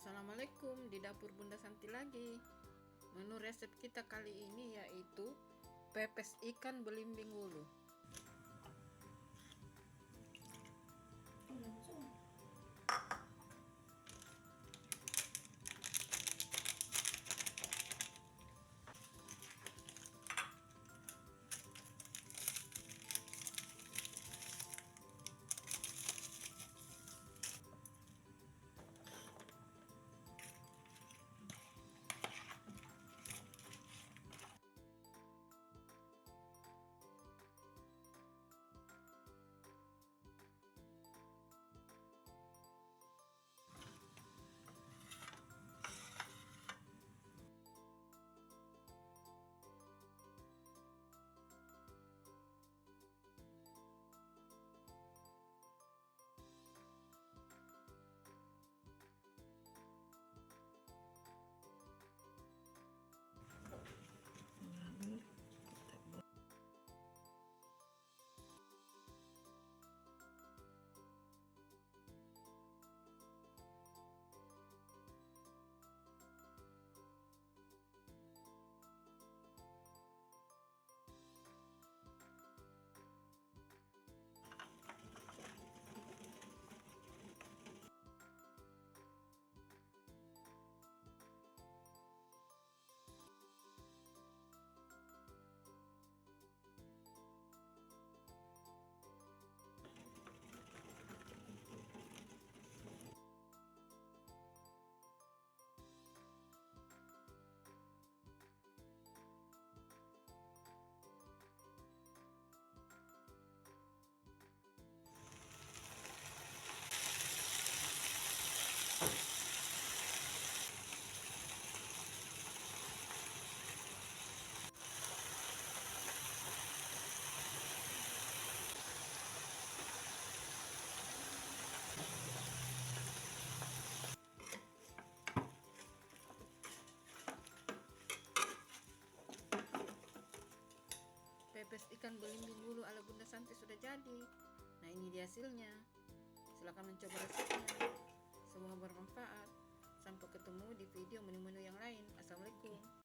Assalamualaikum, di dapur Bunda Santi lagi. Menu resep kita kali ini yaitu pepes ikan belimbing wulu. Pepes ikan belimbing wulu ala Bunda Santi sudah jadi. Nah, ini dia hasilnya. Silahkan mencoba resepnya. Semoga bermanfaat. Sampai ketemu di video menu-menu yang lain. Assalamualaikum.